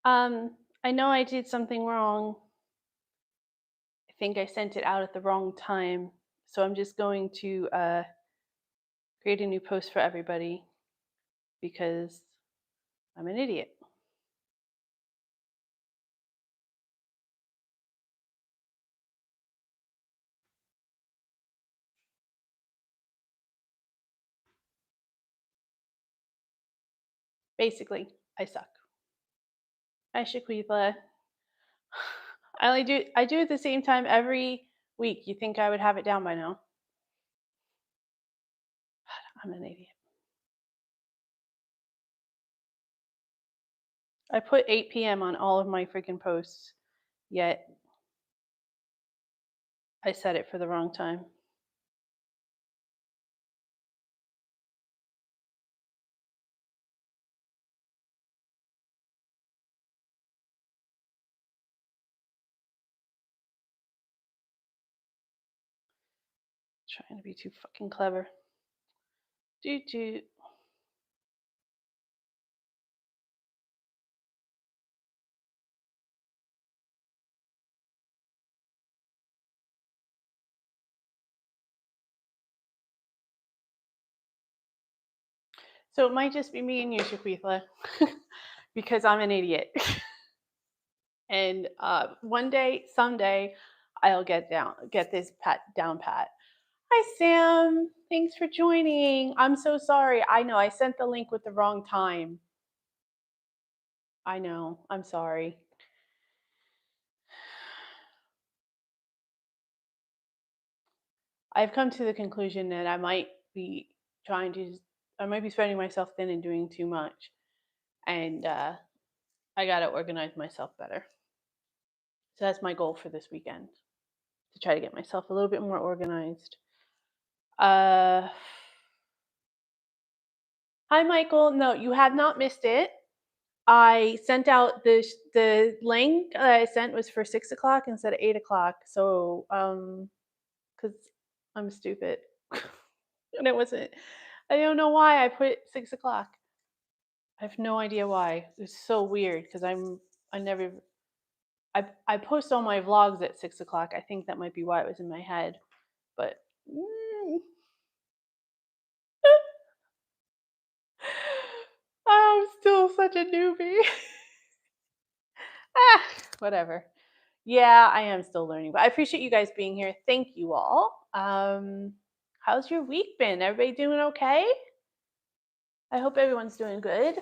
I know I did something wrong. I think I sent it out at the wrong time. So I'm just going to create a new post for everybody because I'm an idiot. Basically, I suck. Hi, Shaquitha. I do it the same time every week. You think I would have it down by now? I'm an idiot. I put 8 p.m. on all of my freaking posts, yet I set it for the wrong time. Trying to be too fucking clever. Do. So it might just be me and you, Shaquitha, because I'm an idiot. And one day, someday, I'll get this down pat. Hi, Sam. Thanks for joining. I'm so sorry. I know I sent the link with the wrong time. I know. I'm sorry. I've come to the conclusion that I might be trying to, I might be spreading myself thin and doing too much. And I got to organize myself better. So that's my goal for this weekend, to try to get myself a little bit more organized. Hi, Michael. No, you have not missed it. I sent out the link that I sent was for 6 o'clock instead of 8 o'clock. So, because I'm stupid, and it wasn't. I don't know why I put 6 o'clock. I have no idea why. It's so weird because I never I post all my vlogs at 6 o'clock. I think that might be why it was in my head. But I'm still such a newbie. Whatever. Yeah, I am still learning, but I appreciate you guys being here. Thank you all. How's your week been? Everybody doing okay? I hope everyone's doing good.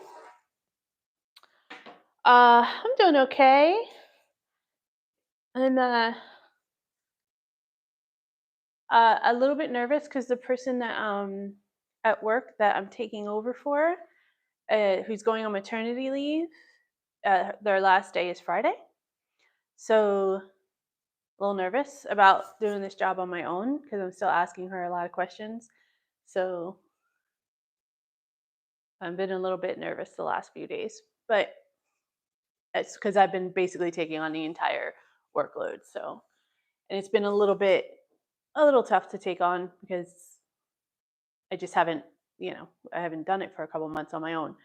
I'm doing okay. I'm a little bit nervous because the person that at work that I'm taking over for, who's going on maternity leave, their last day is Friday. So a little nervous about doing this job on my own because I'm still asking her a lot of questions. So I've been a little bit nervous the last few days, but it's because I've been basically taking on the entire workload. So, and it's been a little tough to take on because I just haven't, I haven't done it for a couple months on my own,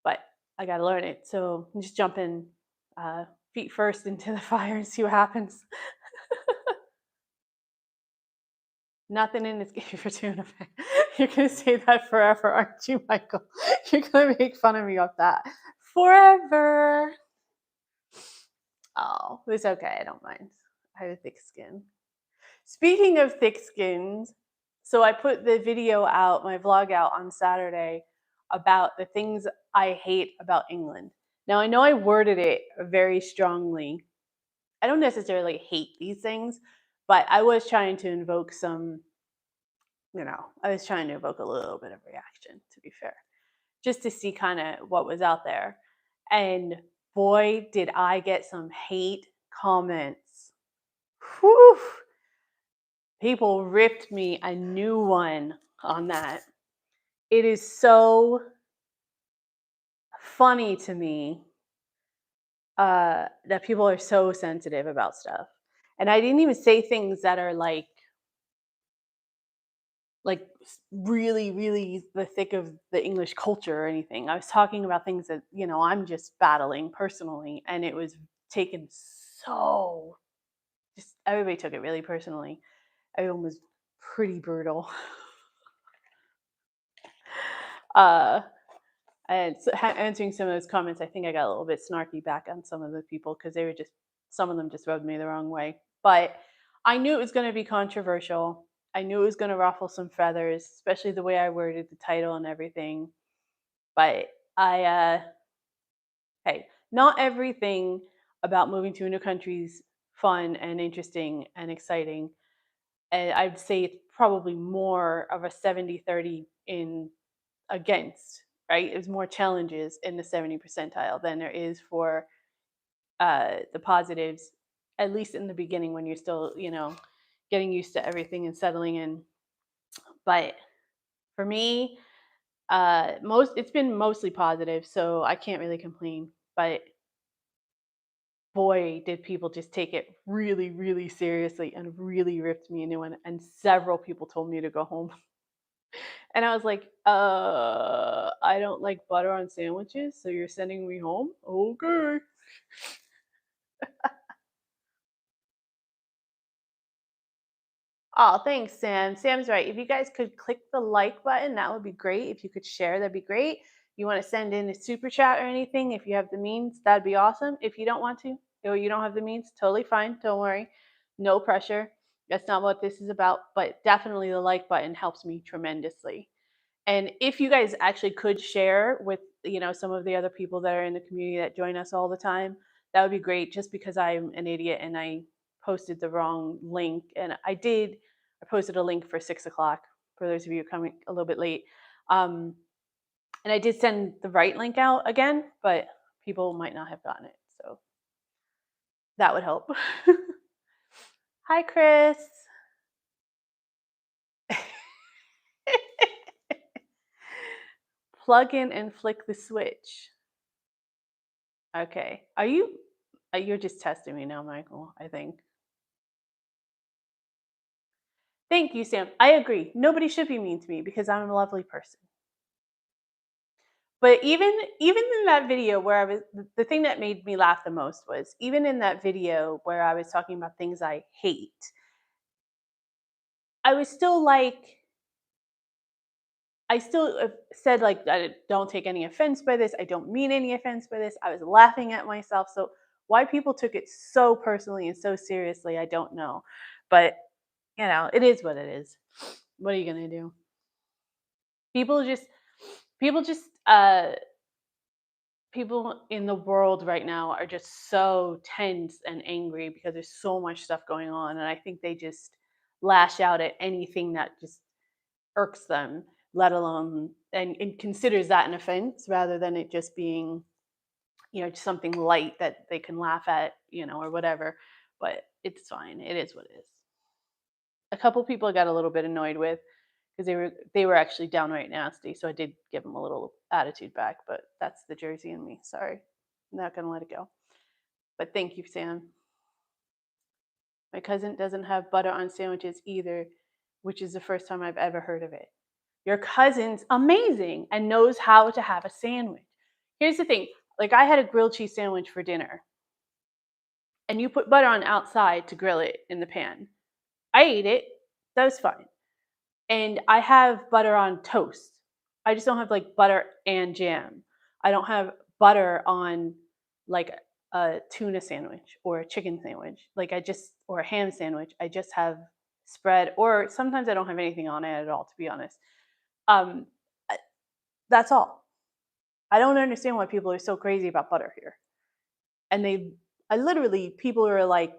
but I got to learn it. So I'm just jumping feet first into the fire and see what happens. Nothing in this game for tuna fish. You're gonna say that forever, aren't you, Michael? You're gonna make fun of me of that forever. Oh, it's okay. I don't mind. I have a thick skin. Speaking of thick skins, so I put the video out, my vlog out on Saturday about the things I hate about England. Now, I know I worded it very strongly. I don't necessarily hate these things, but I was trying to invoke some, I was trying to evoke a little bit of reaction, to be fair, just to see kind of what was out there. And boy, did I get some hate comments. Whew. People ripped me a new one on that. It is so funny to me that people are so sensitive about stuff. And I didn't even say things that are like really, really the thick of the English culture or anything. I was talking about things that, I'm just battling personally. And it was taken so, just everybody took it really personally. Everyone was pretty brutal. uh, and answering some of those comments, I think I got a little bit snarky back on some of the people because they were just, some of them just rubbed me the wrong way. But I knew it was going to be controversial. I knew it was going to ruffle some feathers, especially the way I worded the title and everything. But hey, not everything about moving to a new country is fun and interesting and exciting. And I'd say it's probably more of a 70-30 in against, right? There's more challenges in the 70 percentile than there is for the positives, at least in the beginning when you're still, getting used to everything and settling in. But for me, most it's been mostly positive, so I can't really complain. But boy, did people just take it really, really seriously and really ripped me a new one. And several people told me to go home. And I was like, I don't like butter on sandwiches, so you're sending me home? Okay. Oh, thanks, Sam. Sam's right. If you guys could click the like button, that would be great. If you could share, that'd be great. You want to send in a super chat or anything, if you have the means, that'd be awesome. If you don't want to, or you don't have the means, totally fine. Don't worry. No pressure. That's not what this is about. But definitely the like button helps me tremendously. And if you guys actually could share with, some of the other people that are in the community that join us all the time, that would be great. Just because I'm an idiot and I posted the wrong link, and I posted a link for 6 o'clock for those of you coming a little bit late. Um, and I did send the right link out again, but people might not have gotten it. So that would help. Hi, Chris. Plug in and flick the switch. Okay. You're just testing me now, Michael, I think. Thank you, Sam. I agree. Nobody should be mean to me because I'm a lovely person. But even in that video where I was, the thing that made me laugh the most was, even in that video where I was talking about things I hate, I was still like, I still said like, I don't take any offense by this. I don't mean any offense by this. I was laughing at myself. So why people took it so personally and so seriously, I don't know. But it is what it is. What are you gonna do? People just, people just, people in the world right now are just so tense and angry because there's so much stuff going on, and I think they just lash out at anything that just irks them, let alone and considers that an offense rather than it just being, just something light that they can laugh at, or whatever. But it's fine. It is what it is. A couple people I got a little bit annoyed with because they were actually downright nasty. So I did give them a little attitude back, but that's the Jersey in me. Sorry, I'm not gonna let it go. But thank you, Sam. My cousin doesn't have butter on sandwiches either, which is the first time I've ever heard of it. Your cousin's amazing and knows how to have a sandwich. Here's the thing, like I had a grilled cheese sandwich for dinner, and you put butter on outside to grill it in the pan. I ate it. That was fine. And I have butter on toast. I just don't have like butter and jam. I don't have butter on like a tuna sandwich or a chicken sandwich. Or a ham sandwich. I just have spread, or sometimes I don't have anything on it at all, to be honest. Um, that's all. I don't understand why people are so crazy about butter here. And I literally, people are like,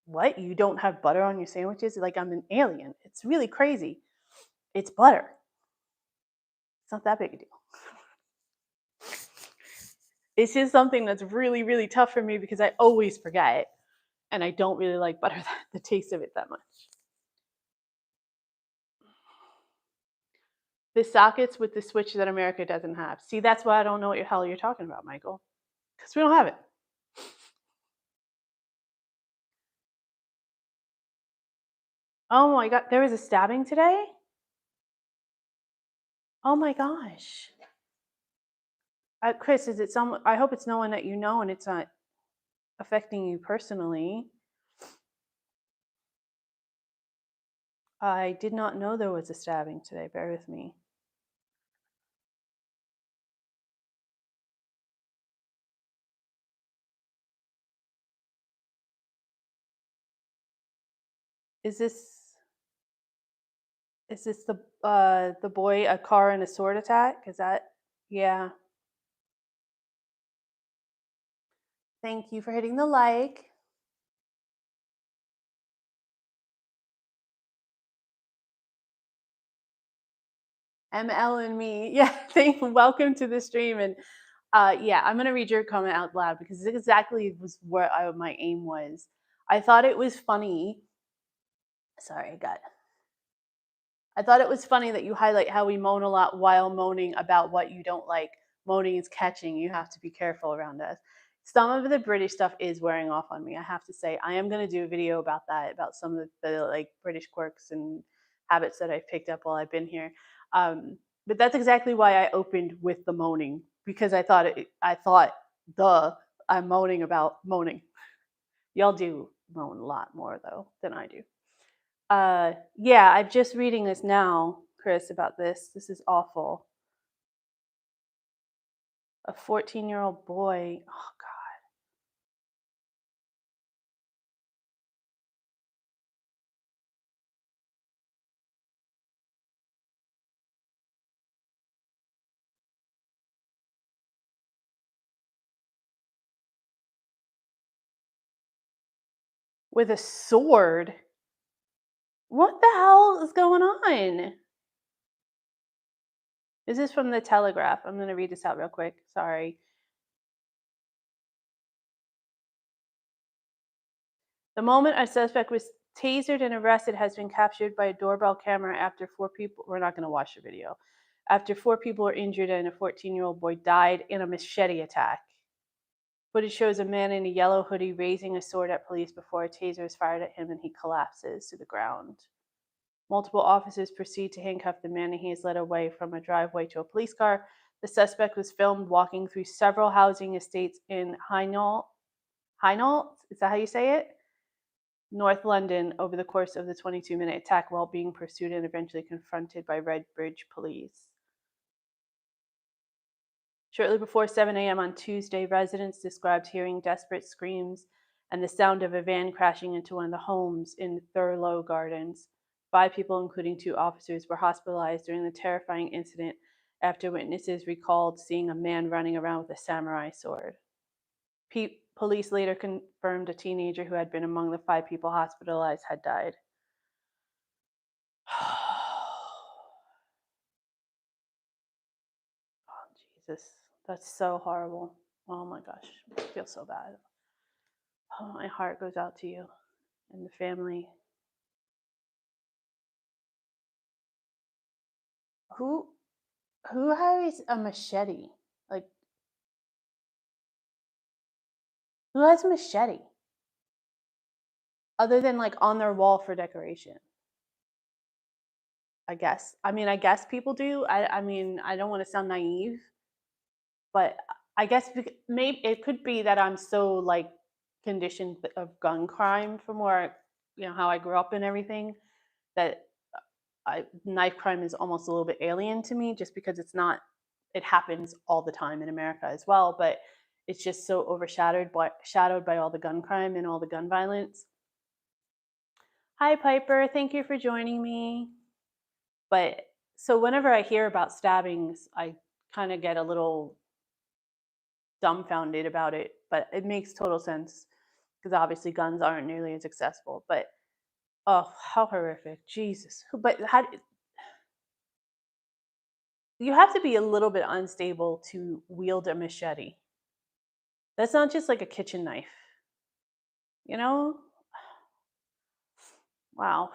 what? You don't have butter on your sandwiches? Like I'm an alien. It's really crazy. It's butter. It's not that big a deal. It's just something that's really, really tough for me because I always forget and I don't really like butter, the taste of it that much. The sockets with the switch that America doesn't have. See, that's why I don't know what the hell you're talking about, Michael. Because we don't have it. Oh my God, there was a stabbing today? Oh my gosh. Chris, is it someone? I hope it's no one that you know and it's not affecting you personally. I did not know there was a stabbing today. Bear with me. Is this the boy, a car and a sword attack? Is that? Yeah. Thank you for hitting the like. ML and me. Yeah. Welcome to the stream. And yeah, I'm gonna read your comment out loud because it exactly was what my aim was. I thought it was funny. Sorry, I thought it was funny that you highlight how we moan a lot while moaning about what you don't like. Moaning is catching. You have to be careful around us. Some of the British stuff is wearing off on me. I have to say, I am going to do a video about that, about some of the like British quirks and habits that I've picked up while I've been here. But that's exactly why I opened with the moaning because I thought, duh, I'm moaning about moaning. Y'all do moan a lot more though than I do. Yeah, I'm just reading this now, Chris, about this. This is awful. A 14-year-old boy. Oh God. With a sword. What the hell is going on? This is from the Telegraph. I'm going to read this out real quick. Sorry. The moment a suspect was tasered and arrested has been captured by a doorbell camera after 4 people. We're not going to watch the video. After 4 people were injured and a 14-year-old boy died in a machete attack. Footage shows a man in a yellow hoodie raising a sword at police before a taser is fired at him and he collapses to the ground. Multiple officers proceed to handcuff the man and he is led away from a driveway to a police car. The suspect was filmed walking through several housing estates in Hainault, is that how you say it? North London over the course of the 22-minute attack while being pursued and eventually confronted by Redbridge police. Shortly before 7 a.m. on Tuesday, residents described hearing desperate screams and the sound of a van crashing into one of the homes in Thurlow Gardens. 5 people, including 2 officers, were hospitalized during the terrifying incident after witnesses recalled seeing a man running around with a samurai sword. Police later confirmed a teenager who had been among the 5 people hospitalized had died. Oh, Jesus. That's so horrible. Oh my gosh. I feel so bad. Oh, my heart goes out to you and the family. Who has a machete? Like, who has a machete? Other than like on their wall for decoration. I guess. I guess people do. I don't want to sound naive, but I guess maybe it could be that I'm so like conditioned of gun crime from where how I grew up and everything that knife crime is almost a little bit alien to me just because it's not it happens all the time in America as well, but it's just so shadowed by all the gun crime and all the gun violence. Hi Piper, thank you for joining me. But so whenever I hear about stabbings, I kind of get a little dumbfounded about it, but it makes total sense because obviously guns aren't nearly as accessible. But oh, how horrific. Jesus. But you have to be a little bit unstable to wield a machete. That's not just like a kitchen knife, you know? Wow.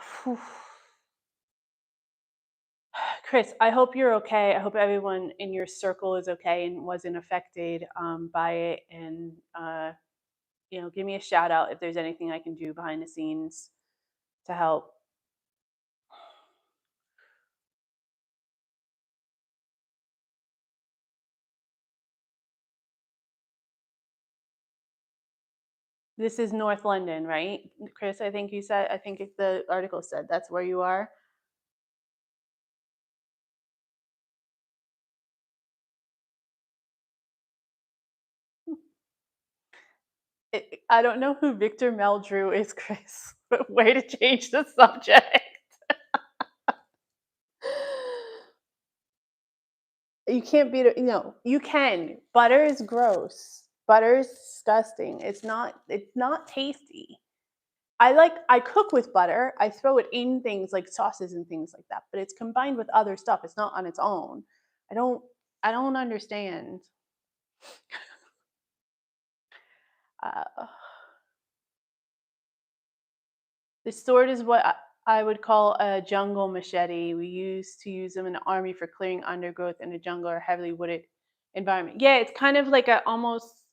Chris, I hope you're okay. I hope everyone in your circle is okay and wasn't affected by it. And, give me a shout out if there's anything I can do behind the scenes to help. This is North London, right? Chris, I think you said, I think the article said that's where you are. I don't know who Victor Meldrew is, Chris. But way to change the subject. You can't beat it. No, you can. Butter is gross. Butter is disgusting. It's not tasty. I cook with butter. I throw it in things like sauces and things like that, but it's combined with other stuff. It's not on its own. I don't I don't understand. Uh, the sword is what I would call a jungle machete. We used to use them in the army for clearing undergrowth in a jungle or heavily wooded environment. Yeah, it's kind of like a almost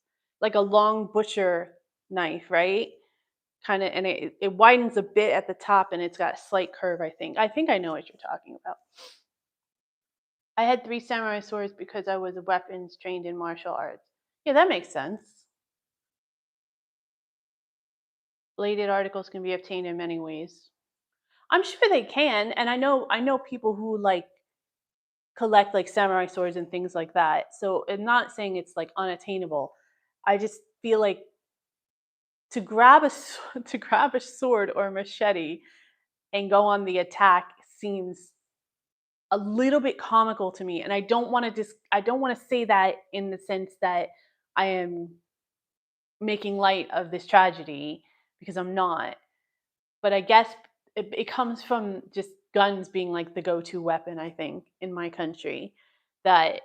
like a long butcher knife, right? Kind of, and it widens a bit at the top, and it's got a slight curve. I think I know what you're talking about. I had three samurai swords because I was a weapons trained in martial arts. Yeah, that makes sense. Bladed articles can be obtained in many ways. I'm sure they can, and I know people who like collect like samurai swords and things like that. So I'm not saying it's like unattainable. I just feel like to grab a sword or a machete and go on the attack seems a little bit comical to me, and I don't want to say that in the sense that I am making light of this tragedy, because I'm not. But I guess it comes from just guns being like the go-to weapon, I think, in my country, that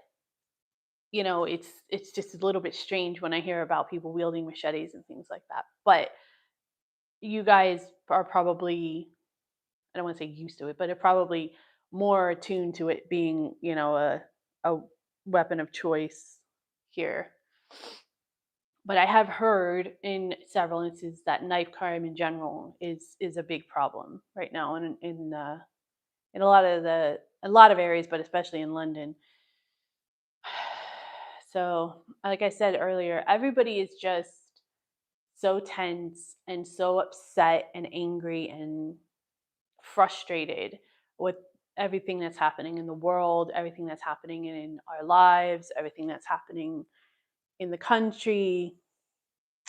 it's just a little bit strange when I hear about people wielding machetes and things like that. But you guys are probably, I don't want to say used to it, but are probably more attuned to it being, a weapon of choice here. But I have heard in several instances that knife crime in general is a big problem right now in a lot of areas, but especially in London. So, like I said earlier, everybody is just so tense and so upset and angry and frustrated with everything that's happening in the world, everything that's happening in our lives, everything that's happening in the country.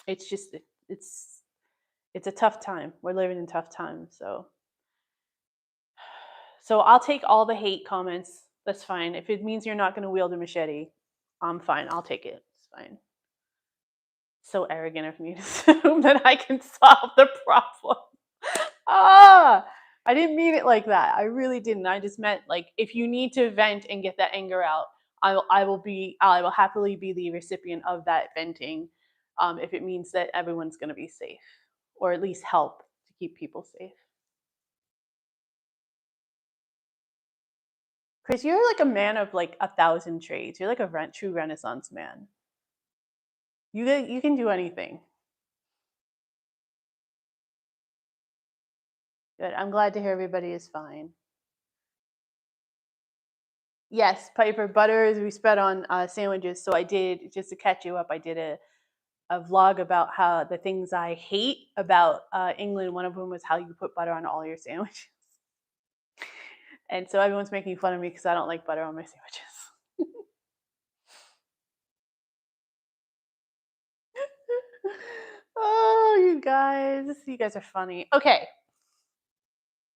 It's just it's a tough time. We're living in tough times. So I'll take all the hate comments. That's fine. If it means you're not going to wield a machete, I'm fine. I'll take it. It's fine. So arrogant of me to assume that I can solve the problem. Ah, I didn't mean it like that. I really didn't. I just meant like if you need to vent and get that anger out, I will happily be the recipient of that venting, if it means that everyone's going to be safe, or at least help to keep people safe. Chris, you're like a man of like a thousand trades. You're like a true Renaissance man. You can do anything. Good. I'm glad to hear everybody is fine. Yes, Piper butters. We spread on sandwiches. So I did, just to catch you up. I did a vlog about how the things I hate about England. One of them was how you put butter on all your sandwiches, and so everyone's making fun of me because I don't like butter on my sandwiches. Oh, you guys are funny. Okay,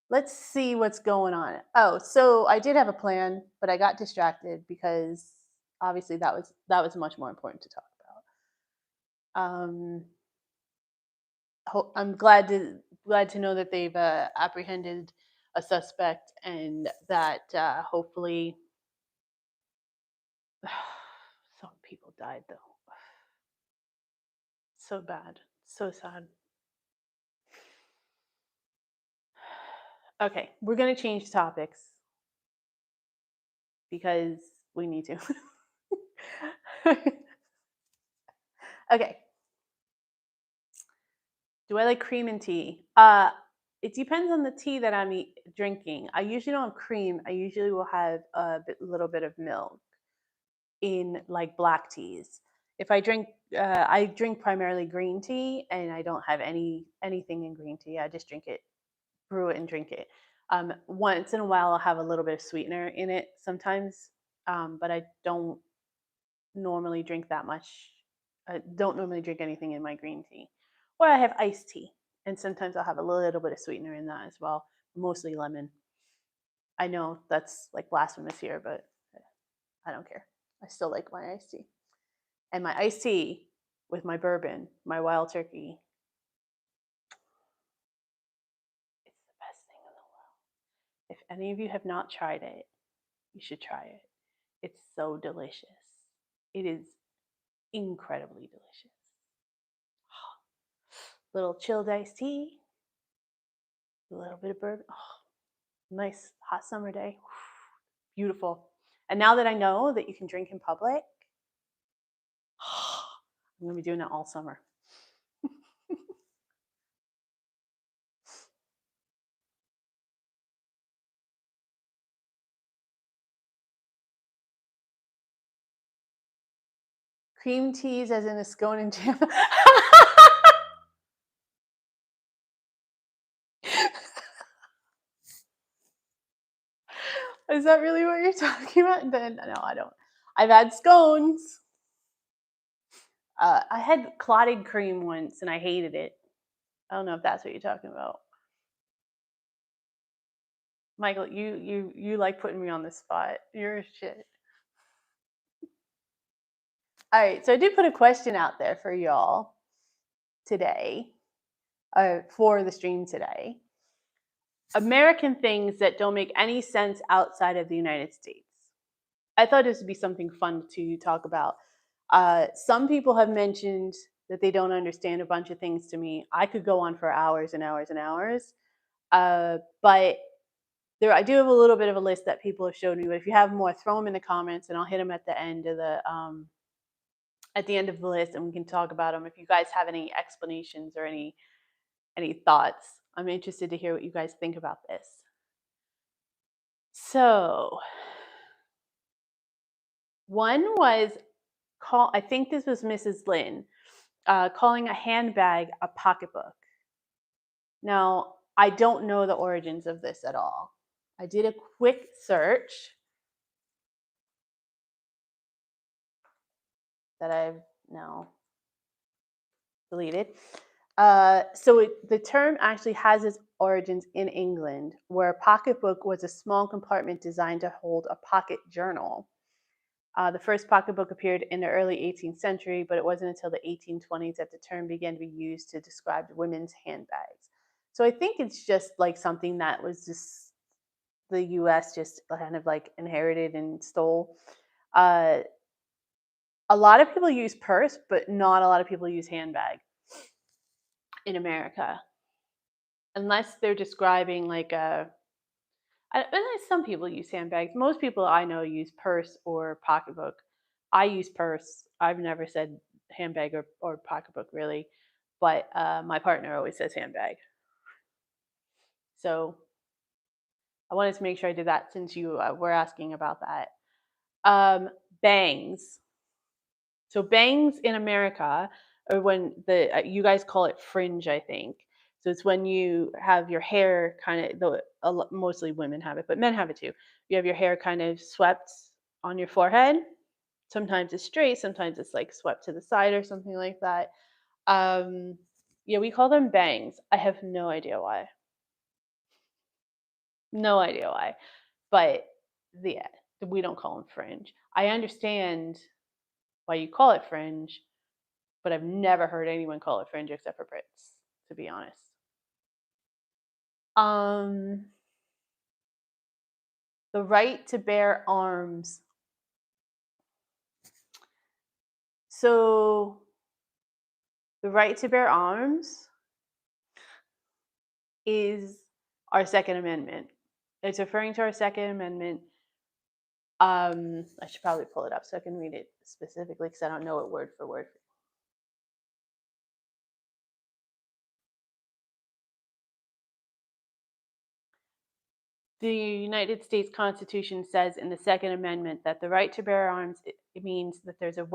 let's see what's going on. Oh, so I did have a plan, but I got distracted because obviously that was much more important to talk about. I'm glad to know that they've apprehended a suspect, and that hopefully some people died though. So bad, so sad. Okay, we're gonna change topics because we need to. Okay, do I like cream in tea? It depends on the tea that drinking. I usually don't have cream. I usually will have a little bit of milk in like black teas. If I drink primarily green tea, and I don't have anything in green tea. I just drink it, brew it, and drink it. Once in a while, I'll have a little bit of sweetener in it sometimes, but I don't normally drink that much. I don't normally drink anything in my green tea. Or I have iced tea, and sometimes I'll have a little bit of sweetener in that as well, mostly lemon. I know that's like blasphemous here, but I don't care. I still like my iced tea. And my iced tea with my bourbon, my wild turkey, it's the best thing in the world. If any of you have not tried it, you should try it. It's so delicious. It is incredibly delicious. Little chilled iced tea, a little bit of bourbon. Oh, nice hot summer day. Beautiful. And now that I know that you can drink in public, I'm going to be doing it all summer. Cream teas as in a scone and jam. Is that really what you're talking about? Then no, I don't. I've had scones. I had clotted cream once, and I hated it. I don't know if that's what you're talking about, Michael. You like putting me on the spot. You're shit. All right, so I did put a question out there for y'all today, for the stream today. American things that don't make any sense outside of the United States. I thought this would be something fun to talk about. Some people have mentioned that they don't understand a bunch of things to me. I could go on for hours and hours and hours. But I do have a little bit of a list that people have showed me. But if you have more, throw them in the comments, and I'll hit them at the end of the list, and we can talk about them. If you guys have any explanations or any thoughts, I'm interested to hear what you guys think about this. So, one was I think this was Mrs. Lynn, calling a handbag a pocketbook. Now, I don't know the origins of this at all. I did a quick search that I've now deleted. The term actually has its origins in England, where a pocketbook was a small compartment designed to hold a pocket journal. The first pocketbook appeared in the early 18th century, but it wasn't until the 1820s that the term began to be used to describe women's handbags. So I think it's just like something that was just the US just kind of like inherited and stole. A lot of people use purse, but not a lot of people use handbag in America, unless they're describing like some people use handbags. Most people I know use purse or pocketbook. I use purse. I've never said handbag or pocketbook really, but my partner always says handbag. So I wanted to make sure I did that since you were asking about that. Bangs. So bangs in America are when you guys call it fringe, I think. So it's when you have your hair kind of, though mostly women have it, but men have it too. You have your hair kind of swept on your forehead. Sometimes it's straight, sometimes it's like swept to the side or something like that. Yeah, we call them bangs. I have no idea why. No idea why. But yeah, we don't call them fringe. I understand why you call it fringe, but I've never heard anyone call it fringe except for Brits, to be honest. The right to bear arms. So, the right to bear arms is our Second Amendment. It's referring to our Second Amendment. I should probably pull it up so I can read it specifically because I don't know it word for word. The United States Constitution says in the Second Amendment that the right to bear arms, it means that there's a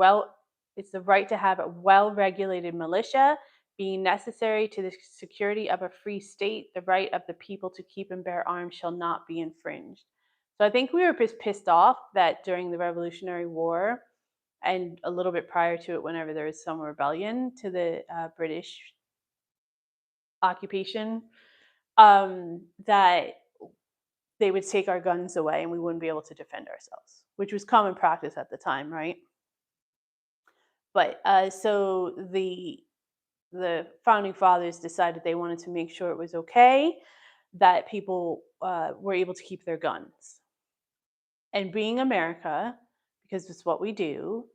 It's the right to have a well-regulated militia, being necessary to the security of a free state. The right of the people to keep and bear arms shall not be infringed. So I think we were just pissed off that during the Revolutionary War and a little bit prior to it, whenever there was some rebellion to the British occupation, that they would take our guns away and we wouldn't be able to defend ourselves, which was common practice at the time, right? But so the founding fathers decided they wanted to make sure it was okay that people were able to keep their guns. And being America, because it's what we do,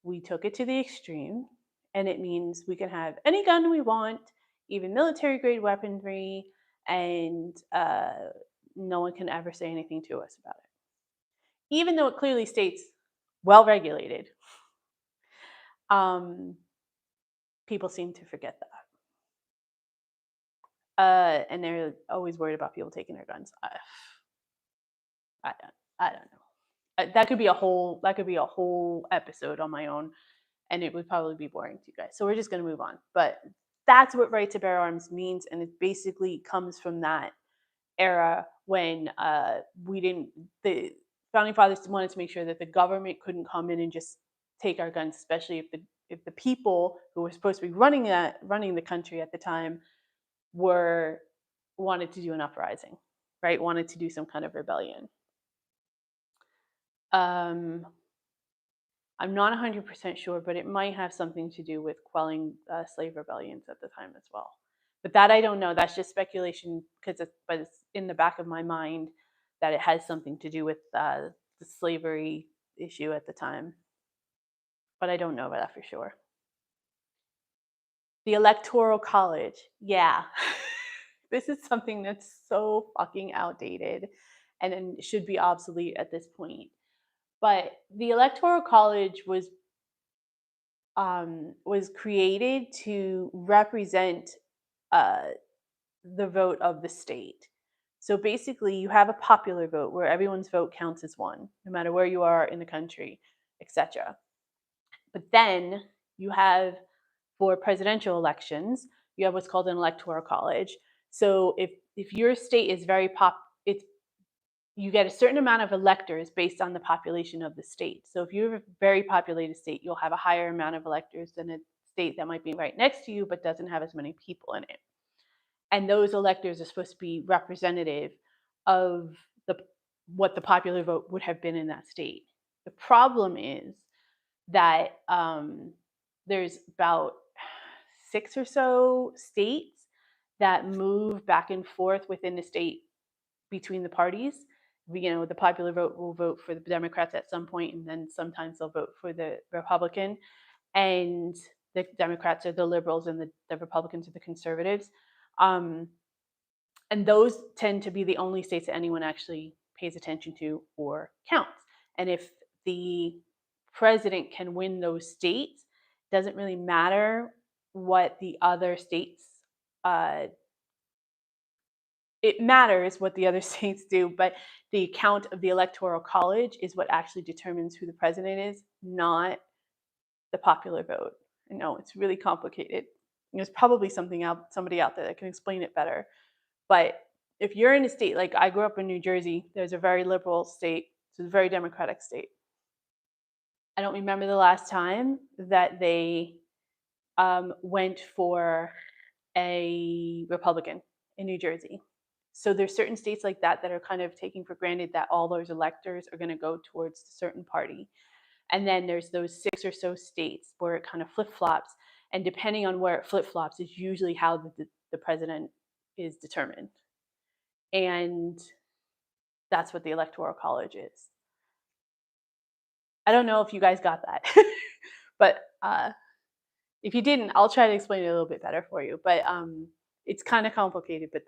we took it to the extreme, and it means we can have any gun we want, even military grade weaponry, and no one can ever say anything to us about it. Even though it clearly states well regulated, people seem to forget that. And they're always worried about people taking their guns. I don't, I don't know. That could be a whole episode on my own, and it would probably be boring to you guys. So we're just going to move on. But that's what right to bear arms means, and it basically comes from that era when the founding fathers wanted to make sure that the government couldn't come in and just take our guns, especially if the people who were supposed to be running the country at the time wanted to do an uprising, right? Wanted to do some kind of rebellion. I'm not 100% sure, but it might have something to do with quelling slave rebellions at the time as well. But that I don't know. That's just speculation but it's in the back of my mind that it has something to do with the slavery issue at the time. But I don't know about that for sure. The Electoral College. Yeah. This is something that's so fucking outdated and should be obsolete at this point. But the Electoral College was created to represent the vote of the state. So basically, you have a popular vote where everyone's vote counts as one, no matter where you are in the country, etc. But then you have, for presidential elections, you have what's called an electoral college. So if your state is it's you get a certain amount of electors based on the population of the state. So if you have a very populated state, you'll have a higher amount of electors than a state that might be right next to you but doesn't have as many people in it. And those electors are supposed to be representative of what the popular vote would have been in that state. The problem is that there's about 6 or so states that move back and forth within the state between the parties. The popular vote will vote for the Democrats at some point, and then sometimes they'll vote for the Republican. And the Democrats are the liberals, and the Republicans are the conservatives. And those tend to be the only states that anyone actually pays attention to or counts. And if the president can win those states, it doesn't really matter what the other states it matters what the other states do, but the count of the Electoral College is what actually determines who the president is, not the popular vote. I know it's really complicated. There's probably somebody out there that can explain it better. But if you're in a state, like I grew up in New Jersey, there's a very liberal state, it's a very democratic state. I don't remember the last time that they went for a Republican in New Jersey. So there's certain states like that that are kind of taking for granted that all those electors are going to go towards a certain party. And then there's those 6 or so states where it kind of flip-flops. And depending on where it flip-flops is usually how the president is determined. And that's what the Electoral College is. I don't know if you guys got that. But if you didn't, I'll try to explain it a little bit better for you. But it's kind of complicated, but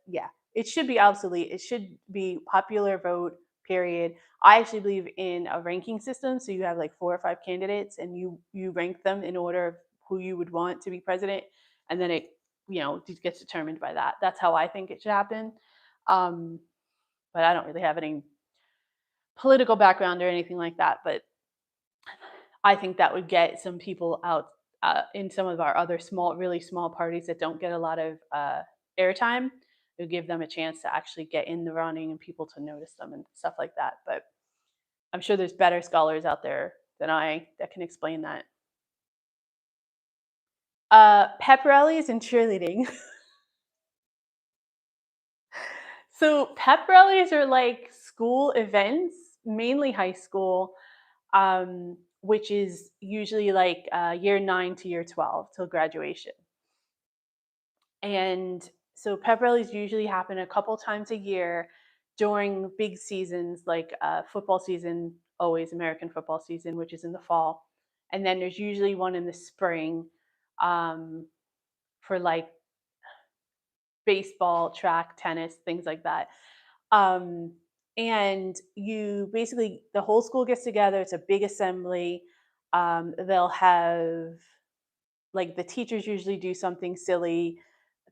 yeah, it should be obsolete. It should be popular vote, period. I actually believe in a ranking system. So you have like 4 or 5 candidates and you rank them in order of who you would want to be president. And then it, gets determined by that. That's how I think it should happen. But I don't really have any political background or anything like that. But I think that would get some people out in some of our other small, really small parties that don't get a lot of airtime. It would give them a chance to actually get in the running and people to notice them and stuff like that. But I'm sure there's better scholars out there than I that can explain that. Pep rallies and cheerleading. So pep rallies are like school events, mainly high school, which is usually like year 9 to year 12 till graduation. And so pep rallies usually happen a couple times a year during big seasons like football season, always American football season, which is in the fall. And then there's usually one in the spring um, for like baseball, track, tennis, things like that. Um, and you basically, the whole school gets together, it's a big assembly. They'll have like the teachers usually do something silly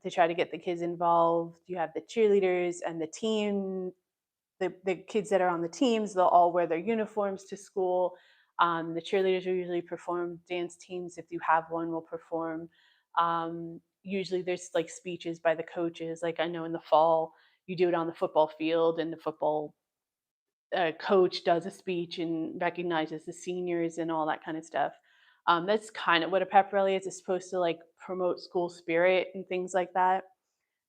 to try to get the kids involved. You have the cheerleaders and the team, the kids that are on the teams, they'll all wear their uniforms to school. The cheerleaders will usually perform. Dance teams, if you have one, will perform. Usually there's like speeches by the coaches. Like I know in the fall, you do it on the football field, and the football coach does a speech and recognizes the seniors and all that kind of stuff. That's kind of what a pep rally is. It's supposed to like promote school spirit and things like that.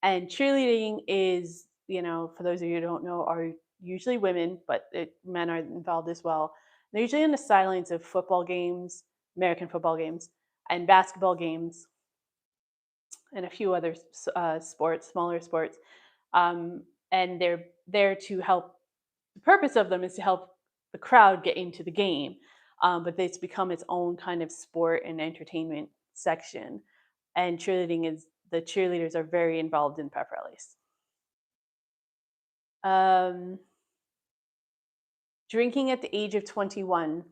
And cheerleading is, for those of you who don't know, are usually women, but men are involved as well. They're usually in the sidelines of football games, American football games, and basketball games, and a few other sports, smaller sports. And they're there to help. The purpose of them is to help the crowd get into the game, but it's become its own kind of sport and entertainment section. And cheerleading is the cheerleaders are very involved in pep rallies. Um, Drinking at the age of 21.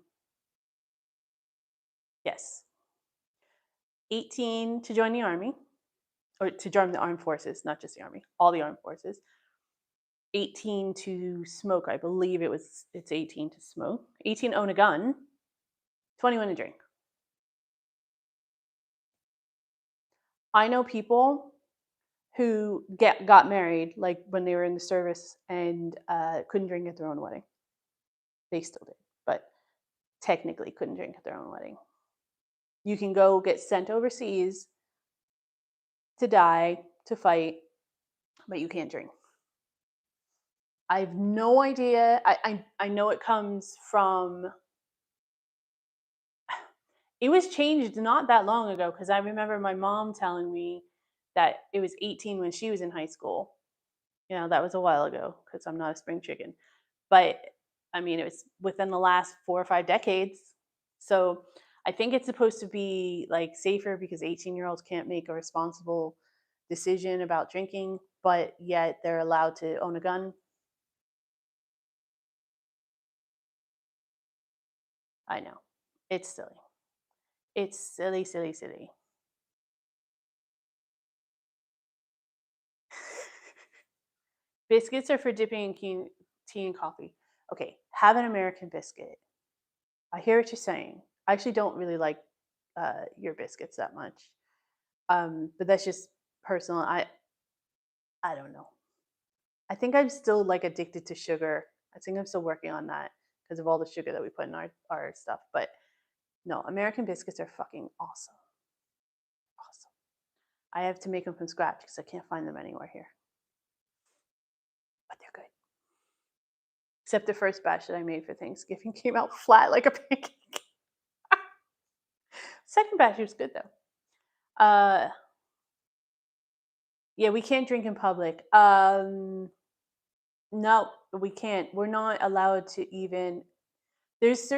Yes. 18 to join the army, or to join the armed forces, not just the army, all the armed forces. 18 to smoke, I believe it's 18 to smoke. 18 own a gun, 21 to drink. I know people who got married like when they were in the service and couldn't drink at their own wedding. They still did, but technically couldn't drink at their own wedding. You can go get sent overseas to die, to fight, but you can't drink. I have no idea. I know it comes from. It was changed not that long ago because I remember my mom telling me that it was 18 when she was in high school. That was a while ago because I'm not a spring chicken. But I mean, it was within the last 4 or 5 decades. So I think it's supposed to be like safer because 18-year-olds can't make a responsible decision about drinking, but yet they're allowed to own a gun. I know. It's silly. It's silly, silly, silly. Biscuits are for dipping in tea and coffee. Okay, have an American biscuit. I hear what you're saying. I actually don't really like your biscuits that much, but that's just personal. I don't know. I think I'm still like addicted to sugar. I think I'm still working on that because of all the sugar that we put in our stuff. But no, American biscuits are fucking awesome. Awesome. I have to make them from scratch because I can't find them anywhere here. But they're good. Except the first batch that I made for Thanksgiving came out flat like a pancake. Second batch was good though. Yeah, we can't drink in public. No, we can't. We're not allowed to even. There's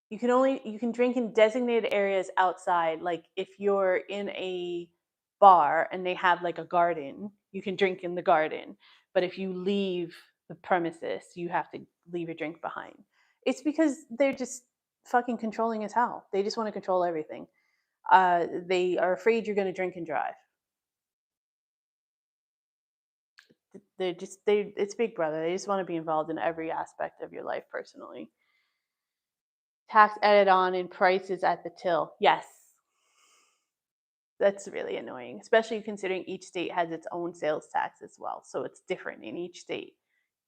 you can drink in designated areas outside. Like if you're in a bar and they have like a garden, you can drink in the garden. But if you leave the premises, you have to leave your drink behind. It's because they're just fucking controlling as hell. They just want to control everything. They are afraid you're going to drink and drive. It's Big Brother. They just want to be involved in every aspect of your life personally. Tax added on in prices at the till. Yes, that's really annoying, especially considering each state has its own sales tax as well. So it's different in each state.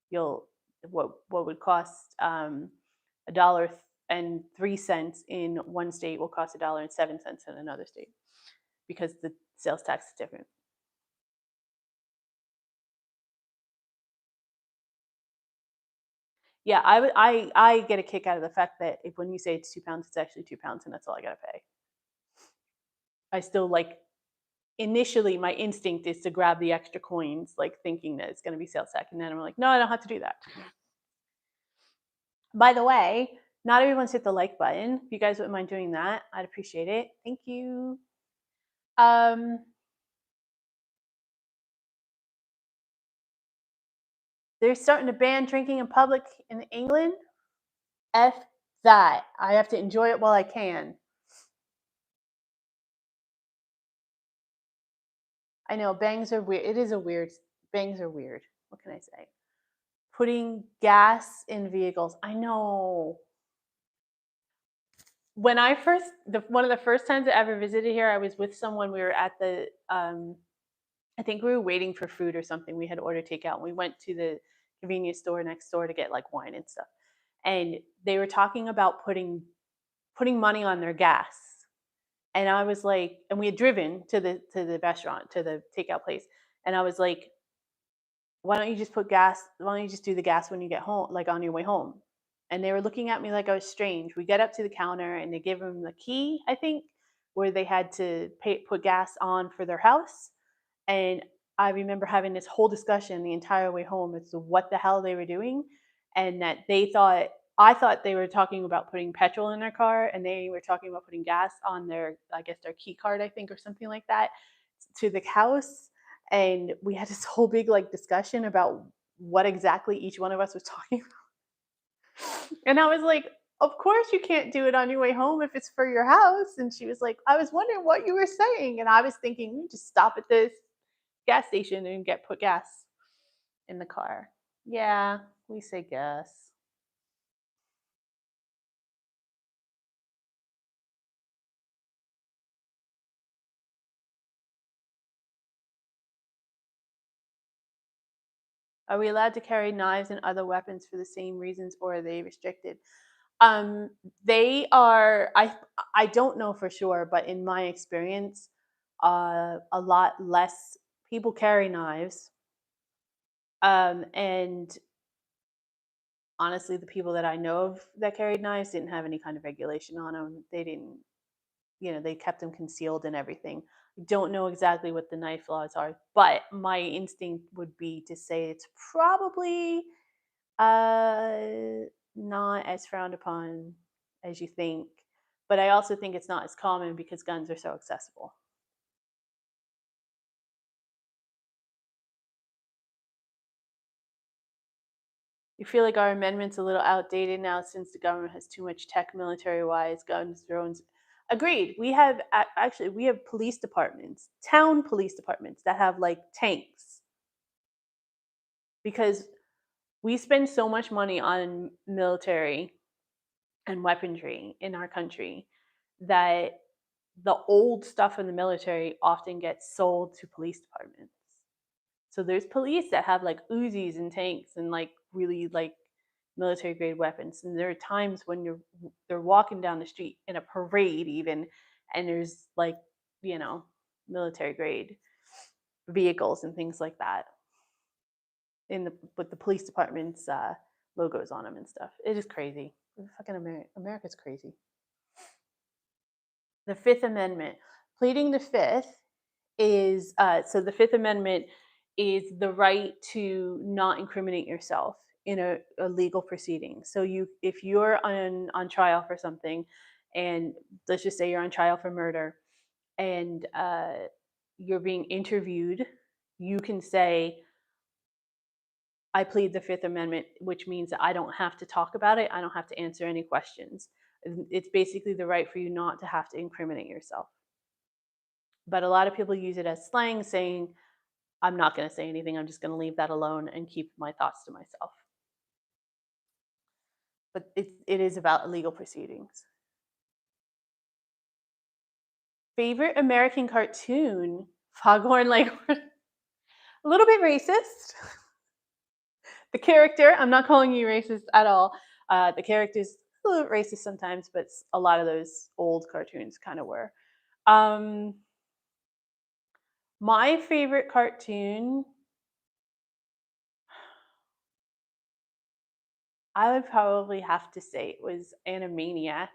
You'll what would cost $1.03 in one state will cost $1.07 in another state because the sales tax is different. Yeah, I get a kick out of the fact that if when you say it's 2 pounds, it's actually 2 pounds, and that's all I gotta pay. I still like initially my instinct is to grab the extra coins, like thinking that it's gonna be sales tax, and then I'm like, no, I don't have to do that. By the way, not everyone's hit the like button. If you guys wouldn't mind doing that, I'd appreciate it. Thank you. Um, they're starting to ban drinking in public in England. F that. I have to enjoy it while I can. I know bangs are weird. It is a weird. Bangs are weird. What can I say? Putting gas in vehicles. I know. When I first, one of the first times I ever visited here, I was with someone. We were at the, I think we were waiting for food or something. We had ordered takeout. And we went to the convenience store next door to get like wine and stuff. And they were talking about putting money on their gas. And I was like, and we had driven to the restaurant, to the takeout place. And I was like, why don't you just put gas? Why don't you just do the gas when you get home, like on your way home? And they were looking at me like I was strange. We get up to the counter and they give them the key, I think, where they had to put gas on for their house. And I remember having this whole discussion the entire way home as to what the hell they were doing, and that I thought they were talking about putting petrol in their car, and they were talking about putting gas on their, I guess, their key card, I think, or something like that, to the house. And we had this whole big like discussion about what exactly each one of us was talking about. And I was like, of course you can't do it on your way home if it's for your house. And she was like, I was wondering what you were saying. And I was thinking, we just stop at this gas station and put gas in the car. Yeah, we say gas. Are we allowed to carry knives and other weapons for the same reasons, or are they restricted? They are. I don't know for sure, but in my experience, a lot less people carry knives. And honestly, the people that I know of that carried knives didn't have any kind of regulation on them. They didn't, they kept them concealed and everything. I don't know exactly what the knife laws are, but my instinct would be to say it's probably not as frowned upon as you think. But I also think it's not as common because guns are so accessible. You feel like our amendment's a little outdated now since the government has too much tech military wise, guns, drones. Agreed. We have actually we have police departments, town police departments that have like tanks because we spend so much money on military and weaponry in our country that the old stuff in the military often gets sold to police departments. So there's police that have like Uzis and tanks and like really like military grade weapons. And there are times when they're walking down the street in a parade even, and there's like, you know, military grade vehicles and things like that in the with the police department's logos on them and stuff. It is crazy. Fucking America's crazy. The Fifth Amendment. Pleading the Fifth is so the Fifth Amendment is the right to not incriminate yourself in a legal proceeding. So if you're on trial for something, and let's just say you're on trial for murder, and you're being interviewed, you can say, I plead the Fifth Amendment, which means that I don't have to talk about it. I don't have to answer any questions. It's basically the right for you not to have to incriminate yourself. But a lot of people use it as slang, saying, I'm not going to say anything. I'm just going to leave that alone and keep my thoughts to myself. but it is about legal proceedings. Favorite American cartoon? Foghorn Leghorn. A little bit racist. The character, I'm not calling you racist at all. The character's a little racist sometimes, but a lot of those old cartoons kind of were. Um, my favorite cartoon, I would probably have to say it was Animaniacs.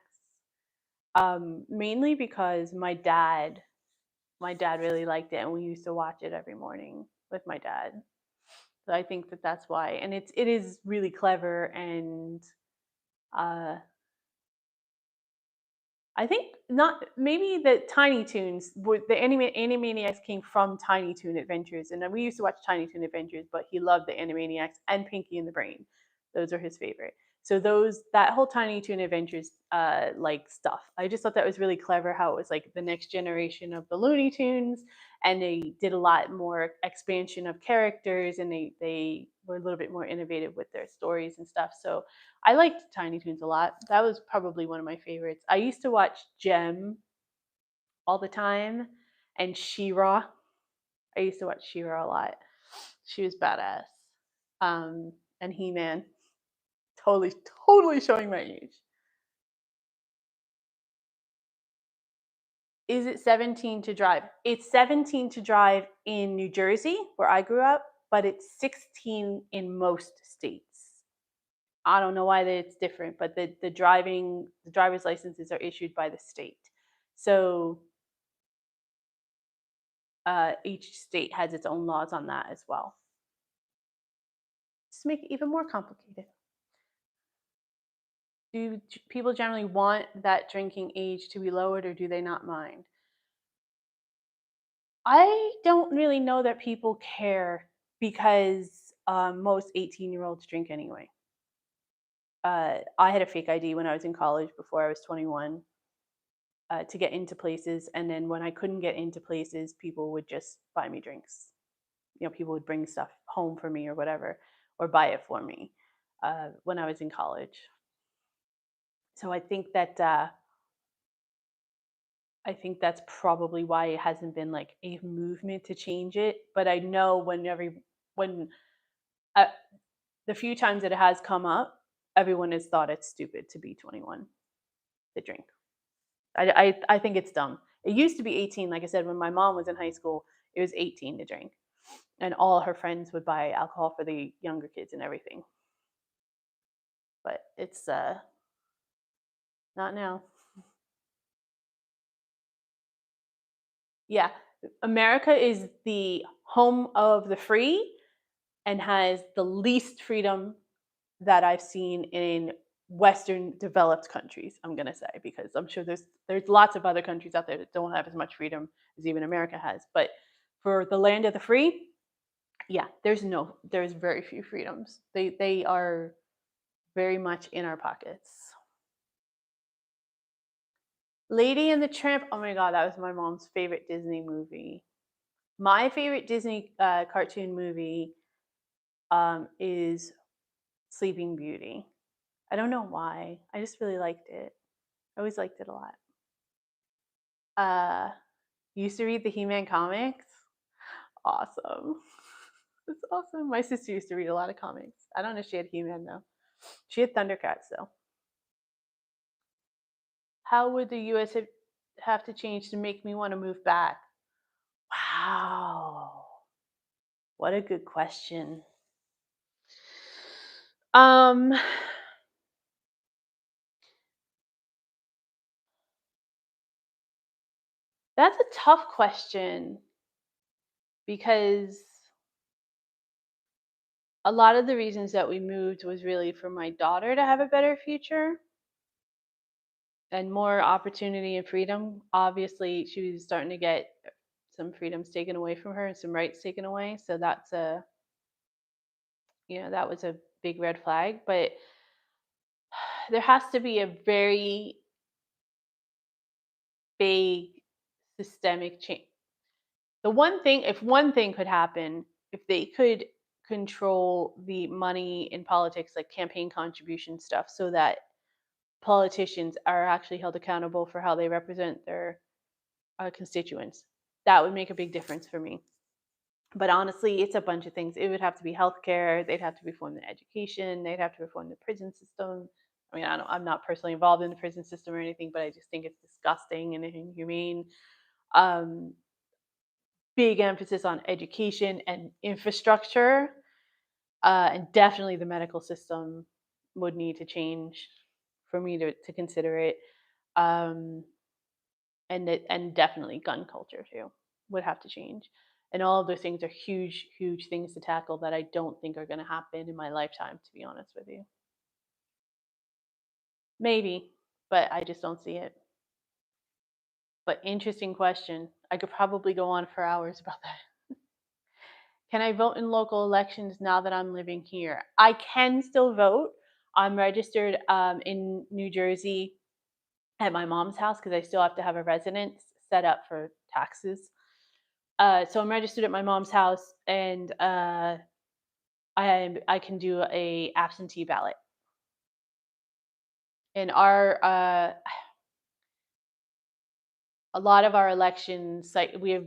Mainly because my dad really liked it, and we used to watch it every morning with my dad. So I think that that's why, and it is really clever, and uh, I think not maybe the Tiny Toons. The Animaniacs came from Tiny Toon Adventures, and then we used to watch Tiny Toon Adventures. But he loved the Animaniacs and Pinky and the Brain; those are his favorite. So that whole Tiny Toon Adventures like stuff. I just thought that was really clever how it was like the next generation of the Looney Tunes, and they did a lot more expansion of characters, and they were a little bit more innovative with their stories and stuff. So I liked Tiny Toons a lot. That was probably one of my favorites. I used to watch Gem all the time and She-Ra. I used to watch She-Ra a lot. She was badass. And He-Man. Totally, totally showing my age. Is it 17 to drive? It's 17 to drive in New Jersey, where I grew up, but it's 16 in most states. I don't know why it's different, but the driver's licenses are issued by the state. So each state has its own laws on that as well. Just to make it even more complicated. Do people generally want that drinking age to be lowered, or do they not mind? I don't really know that people care because most 18-year-olds drink anyway. I had a fake ID when I was in college before I was 21 to get into places. And then when I couldn't get into places, people would just buy me drinks. People would bring stuff home for me or whatever, or buy it for me when I was in college. So I think that's probably why it hasn't been like a movement to change it. But I know when uh, the few times that it has come up, everyone has thought it's stupid to be 21 to drink. I think it's dumb. It used to be 18, like I said, when my mom was in high school, it was 18 to drink, and all her friends would buy alcohol for the younger kids and everything. But it's not now. Yeah, America is the home of the free and has the least freedom that I've seen in Western developed countries. I'm gonna say because I'm sure there's lots of other countries out there that don't have as much freedom as even America has. But for the land of the free, yeah, there's very few freedoms. They are very much in our pockets. Lady and the Tramp. Oh my god, that was my mom's favorite Disney movie. My favorite Disney cartoon movie is Sleeping Beauty. I don't know why. I just really liked it. I always liked it a lot. Uh, used to read the He-Man comics. Awesome. It's awesome. My sister used to read a lot of comics. I don't know if she had He-Man though. She had Thundercats though. How would the US have to change to make me want to move back? Wow. What a good question. Um that's a tough question because a lot of the reasons that we moved was really for my daughter to have a better future and more opportunity and freedom. Obviously, she was starting to get some freedoms taken away from her and some rights taken away. So that was a big red flag. But there has to be a very big systemic change. If one thing could happen, if they could control the money in politics, like campaign contribution stuff, so that politicians are actually held accountable for how they represent their constituents. That would make a big difference for me. But honestly, it's a bunch of things. It would have to be healthcare. They'd have to reform the education. They'd have to reform the prison system. I mean, I'm not personally involved in the prison system or anything, but I just think it's disgusting and inhumane. Um, Big emphasis on education and infrastructure, and definitely the medical system would need to change for me to consider it. Um, and definitely gun culture too would have to change. And all of those things are huge, huge things to tackle that I don't think are going to happen in my lifetime, to be honest with you. Maybe, but I just don't see it. But interesting question. I could probably go on for hours about that. Can I vote in local elections now that I'm living here? I can still vote. I'm registered in New Jersey at my mom's house because I still have to have a residence set up for taxes. So I'm registered at my mom's house, and I can do a absentee ballot. In our a lot of our elections, like we have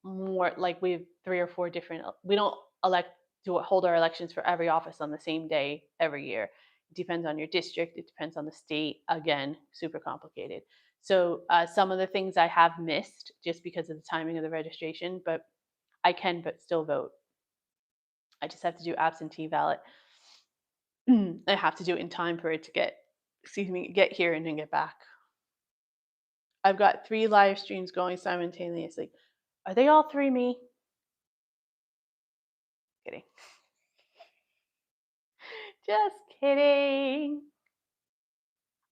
more, like we have 3 or 4 different. We don't elect to hold our elections for every office on the same day every year. It depends on your district. It depends on the state. Again, super complicated. So some of the things I have missed just because of the timing of the registration, but I can but still vote. I just have to do absentee ballot. I have to do it in time for it to get here and then get back. I've got 3 live streams going simultaneously. Are they all 3 me? Kidding. Just kidding.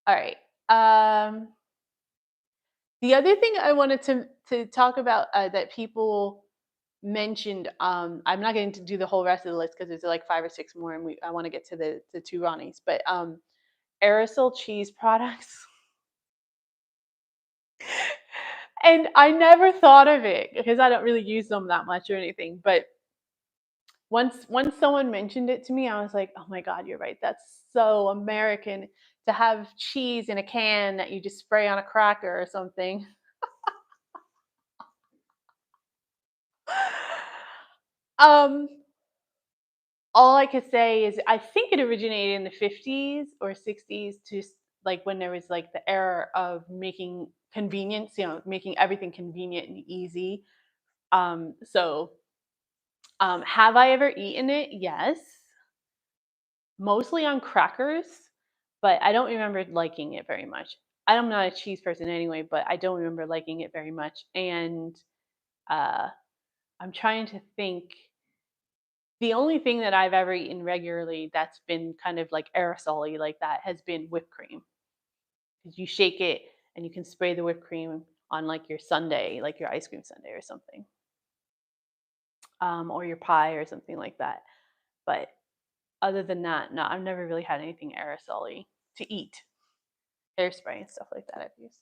All right. The other thing I wanted to talk about that people mentioned, I'm not going to do the whole rest of the list because there's like 5 or 6 more, and I want to get to the Two Ronnies, but aerosol cheese products. And I never thought of it because I don't really use them that much or anything. But once someone mentioned it to me, I was like, oh my God, you're right. That's so American to have cheese in a can that you just spray on a cracker or something. um, all I could say is I think it originated in the 50s or 60s, just like when there was like the era of making convenience, making everything convenient and easy. So have I ever eaten it? Yes, mostly on crackers, but I don't remember liking it very much. I'm not a cheese person anyway, but I don't remember liking it very much. And uh, I'm trying to think. The only thing that I've ever eaten regularly that's been kind of like aerosol-y like that has been whipped cream. Because you shake it and you can spray the whipped cream on like your sundae, like your ice cream sundae or something, or your pie or something like that. But other than that, no, I've never really had anything aerosol-y to eat. Hairspray and stuff like that I've used.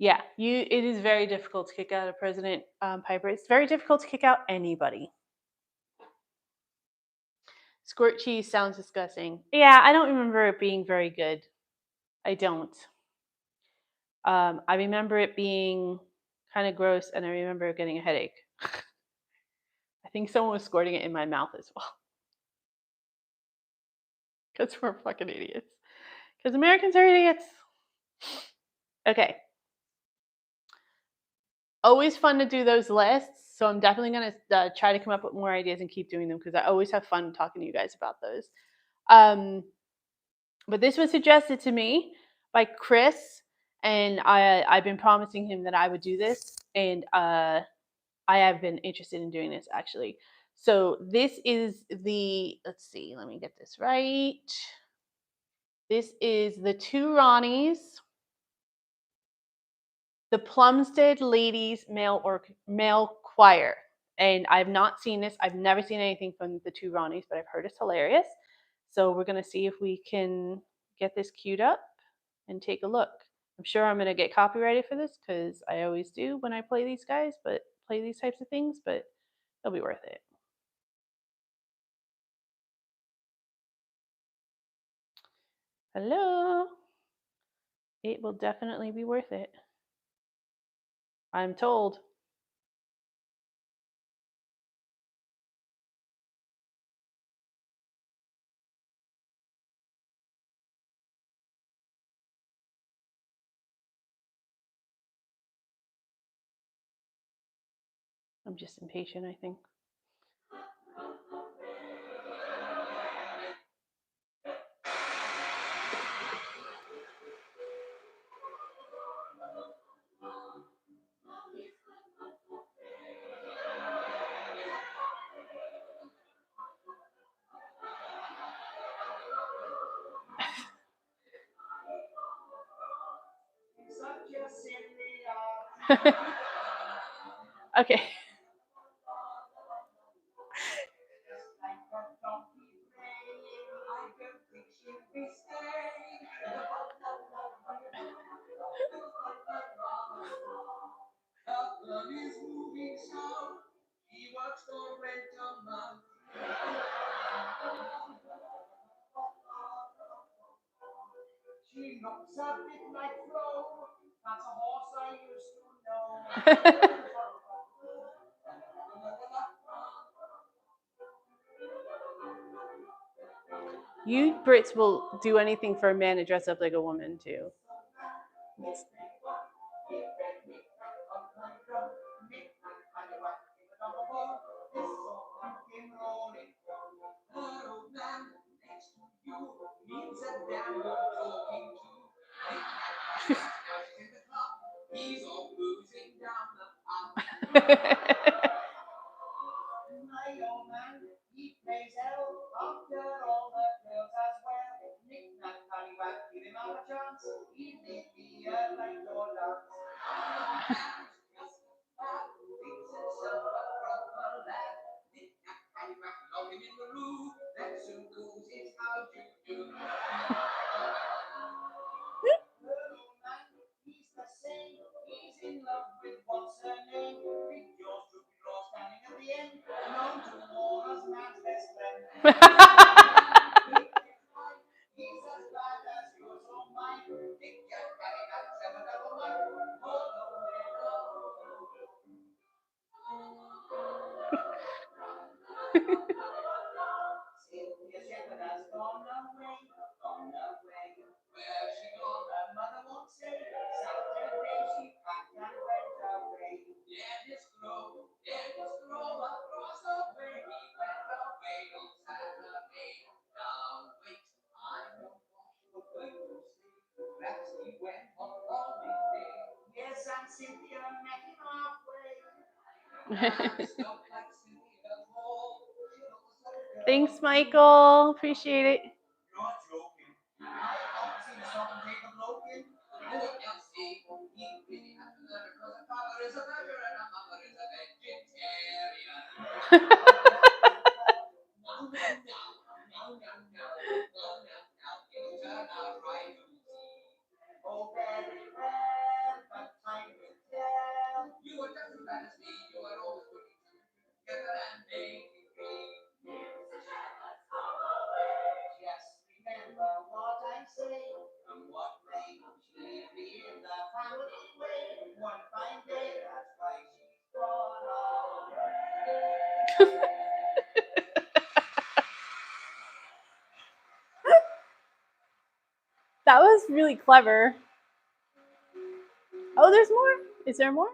Yeah, it is very difficult to kick out a president, Piper. It's very difficult to kick out anybody. Squirt cheese sounds disgusting. Yeah, I don't remember it being very good. I don't. I remember it being kind of gross, and I remember getting a headache. I think someone was squirting it in my mouth as well. Because we're fucking idiots. Because Americans are idiots. Okay. Always fun to do those lists. So I'm definitely going to try to come up with more ideas and keep doing them because I always have fun talking to you guys about those. But this was suggested to me by Chris, and I've been promising him that I would do this, and I have been interested in doing this actually. So this is let's see, let me get this right. This is the Two Ronnies, the Plumstead Ladies Male Choir. And I've not seen this. I've never seen anything from the Two Ronnies, but I've heard it's hilarious. So we're going to see if we can get this queued up and take a look. I'm sure I'm gonna get copyrighted for this because I always do when I play these guys, but play these types of things, but it'll be worth it. Hello. It will definitely be worth it. I'm told. I'm just impatient, I think. Okay. She looks a bit like Flo. That's a horse I used to know. You Brits will do anything for a man to dress up like a woman too. He's all losing down the my old man, he plays hell after all the girls as well. Nick Nack Paddywhack, give him half a chance. He may be a light or dance. Thinks himself a proper lad. Nick Nack Paddywhack, lock him in the room. That soon goes is how you do. He's the same. He's in love with what's her name. Big Jaws, Droopy Jaws, standing at the end. Known to all as man's best friend. He's as bad as yours or mine. Dick Jack, Paddy, Jack, Trevor, Double Mine. Oh, no, Cynthia Shepherd has gone away. Where's she gone? Her mother won't say. Saturday she packed and went away. Let this grow across the way. He went away on Saturday. Now wait, I know what you're going to say. Perhaps he went on holiday. Yes, and Cynthia met him halfway. Stuff like Cynthia Hall. Thanks, Michael. Appreciate it. You're joking. I've seen someone take a bloke in. Oh, you'll see. He really has to learn because a father is a burger and a mother is a vegetarian. No. It'll turn out right, you'll see. Oh, very well, but time will tell. You are just as bad as me. You are always putting two together and making me. Just remember what I say. And what may she be in the family way. One fine day, that's why she's gone away. That was really clever. Oh, there's more? Is there more?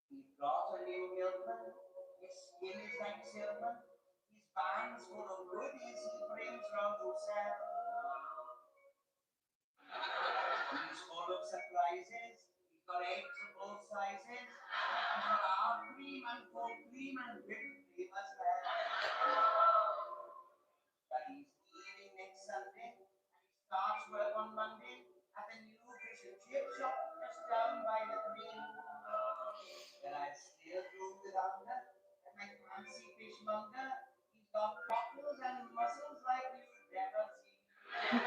He's got a new milkman. His skin is like silver. His barn's full of goodies he brings round to sell. He's full of surprises. He's got eggs of both sizes. He's got hard cream and full cream and whipped cream as well. But he's leaving next Sunday and he starts work on Monday at the new fish and chip shop just down by the green. But I still do without her at my fancy fishmonger. He's got cockles and mussels like you'd never see. Oh,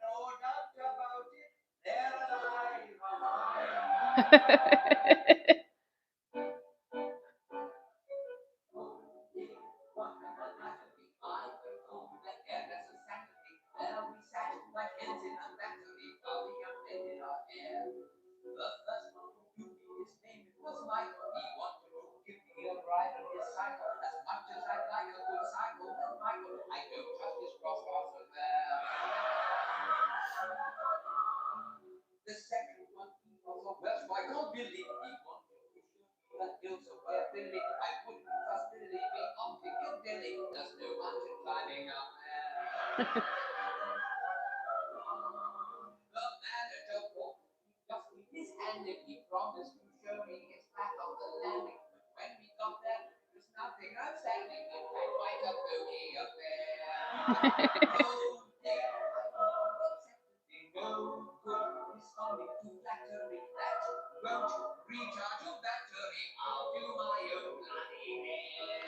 no doubt about it. They're alive. The first one who knew me, his name it was Michael. He wanted to give me a ride on his cycle. As much as I'd like a good cycle with Michael, I don't trust his crossbars so there. The second one, he was a Welsh boy called Billy. He wanted to show me the hills of where Billy. I wouldn't trust Billy being off Piccadilly. There's no mountain climbing up there. The manager walked just with his hand and he promised to show me Expat on the landing. But when we got there, there's nothing outstanding. In fact, quite a pokey affair. Oh dear, I accepted no good, responding to flattery that won't recharge your battery. I'll do my own bloody hair.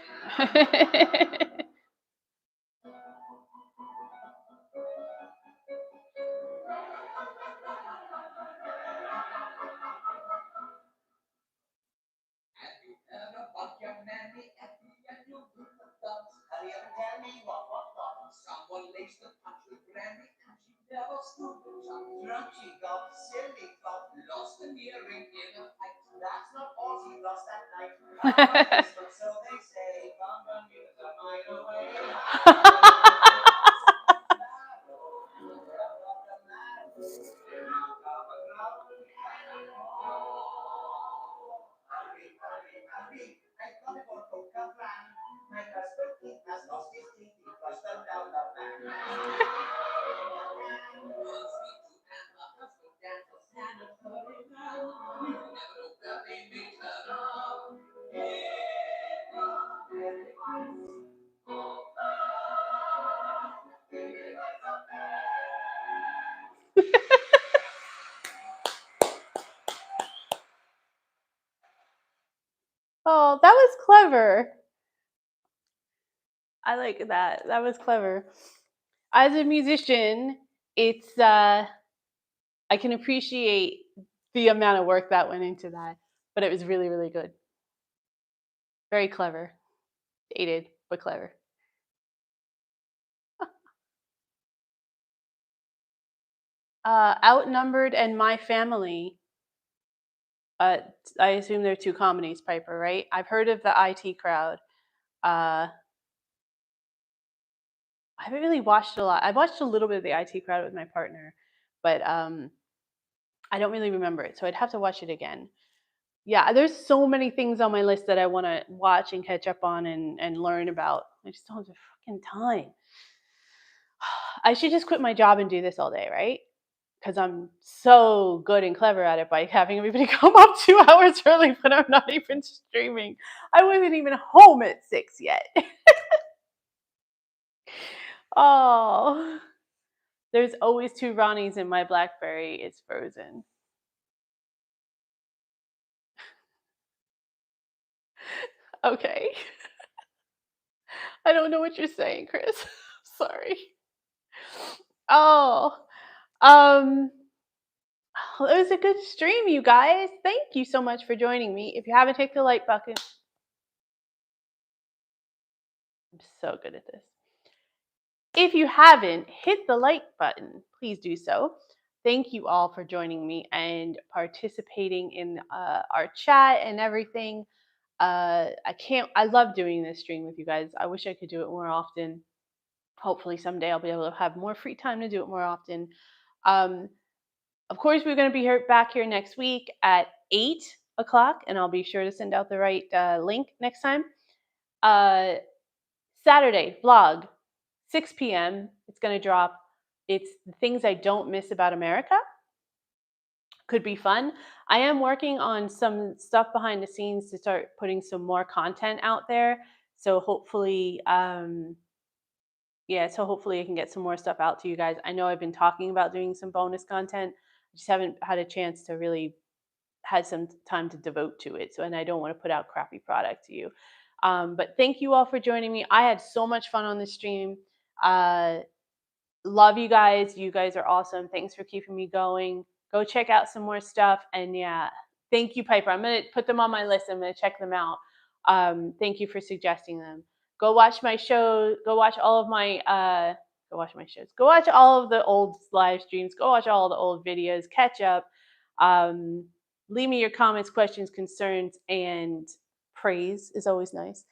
Have you heard about young Manny Effie and your group of thugs? Hurry up and tell me what? Someone laced the punch with Granny and she never stood the chance. Drunk she got, silly clock, lost an earring in a fight. That's not all she lost that night. But so they say, come and give the mine away. Hurry, I got a more coca plan. My husband, he has lost his teeth, he flushed them down the back. Oh, that was clever. I like that. That was clever. As a musician, it's I can appreciate the amount of work that went into that, but it was really, really good. Very clever. Dated, but clever. Outnumbered and My Family. Uh, I assume they're two comedies, Piper, right? I've heard of the IT Crowd. Uh, I haven't really watched a lot. I watched a little bit of the IT Crowd with my partner, but I don't really remember it, so I'd have to watch it again. Yeah, there's so many things on my list that I want to watch and catch up on and learn about. I just don't have the fucking time. I should just quit my job and do this all day, right? Because I'm so good and clever at it by having everybody come up 2 hours early when I'm not even streaming. I wasn't even home at 6 yet. Oh, there's always Two Ronnies in my Blackberry. It's frozen. Okay. I don't know what you're saying, Chris. Sorry. Oh, um, it was a good stream, you guys. Thank you so much for joining me. If you haven't hit the like button, I'm so good at this. If you haven't hit the like button, please do so. Thank you all for joining me and participating in our chat and everything. I love doing this stream with you guys. I wish I could do it more often. Hopefully someday I'll be able to have more free time to do it more often. Um, of course, we're going to be back here next week at 8 o'clock, and I'll be sure to send out the right link next time. Saturday vlog, 6 p.m. It's going to drop. It's the things I don't miss about America. Could be fun. I am working on some stuff behind the scenes to start putting some more content out there. So hopefully, so hopefully I can get some more stuff out to you guys. I know I've been talking about doing some bonus content. I just haven't had a chance to really had some time to devote to it. So, and I don't want to put out crappy product to you. But thank you all for joining me. I had so much fun on the stream. Uh, love you guys. You guys are awesome. Thanks for keeping me going. Go check out some more stuff. And yeah, thank you, Piper. I'm going to put them on my list. I'm going to check them out. Thank you for suggesting them. Go watch my show. Go watch all of my go watch my shows. Go watch all of the old live streams. Go watch all the old videos. Catch up. Um, leave me your comments, questions, concerns, and praise is always nice.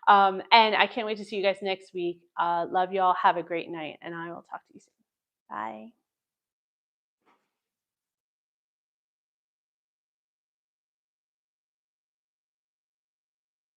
And I can't wait to see you guys next week. Love y'all. Have a great night, and I will talk to you soon. Bye.